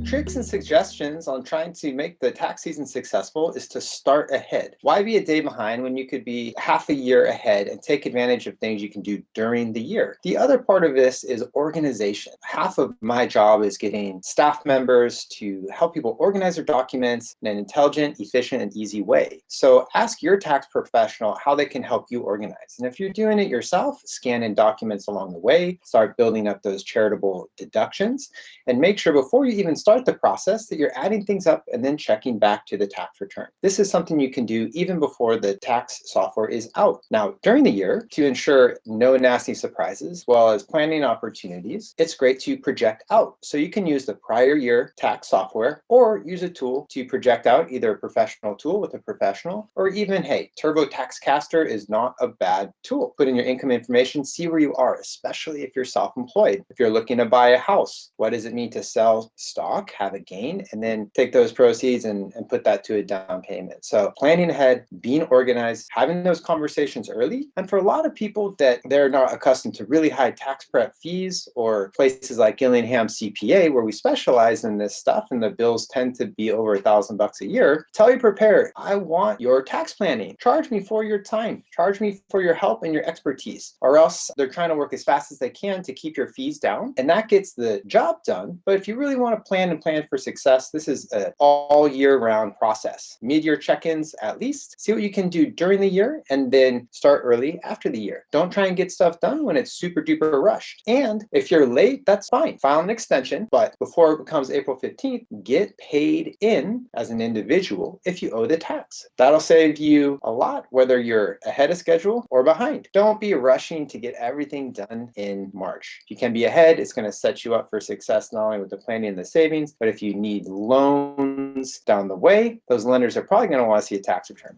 tricks and suggestions on trying to make the tax season successful is to start ahead. Why be a day behind when you could be half a year ahead and take advantage of things you can do during the year? The other part of this is organization. Half of my job is getting staff members to help people organize their documents in an intelligent, efficient, and easy way. So ask your tax professional how they can help you organize. And if you're doing it yourself, scan in documents along the way, start building up those charitable deductions, and make sure before you even start the process that you're adding things up and then checking back to the tax return. This is something you can do even before the tax software is out. Now, during the year, to ensure no nasty surprises, as well as planning opportunities, it's great to project out. So you can use the prior year tax software or use a tool to project out, either a professional tool with a professional, or even, hey, TurboTax Caster is not a bad tool. Put in your income information, see where you are, especially if you're self-employed. If you're looking to buy a house, what does it mean to sell stock, have a gain, and then take those proceeds and put that to a down payment? So planning ahead, being organized, having those conversations early. And for a lot of people that they're not accustomed to really high tax prep fees, or places like Gillingham CPA, where we specialize in this stuff and the bills tend to be over $1,000 a year, tell your preparer, I want your tax planning. Charge me for your time. Charge me for your help and your expertise, or else they're trying to work as fast as they can to keep your fees down. And that gets the job done. But if you really want to plan for success, this is an all year round process. Mid-year check-ins at least. See what you can do during the year and then start early after the year. Don't try and get stuff done when it's super duper rushed. And if you're late, that's fine. File an extension, but before it becomes April 15th, get paid in as an individual if you owe the tax. That'll save you a lot, whether you're ahead of schedule or behind. Don't be rushing to get everything done in March. If you can be ahead, it's going to set you up for success, not only with the planning and the savings, but if you need loans down the way, those lenders are probably going to want to see a tax return.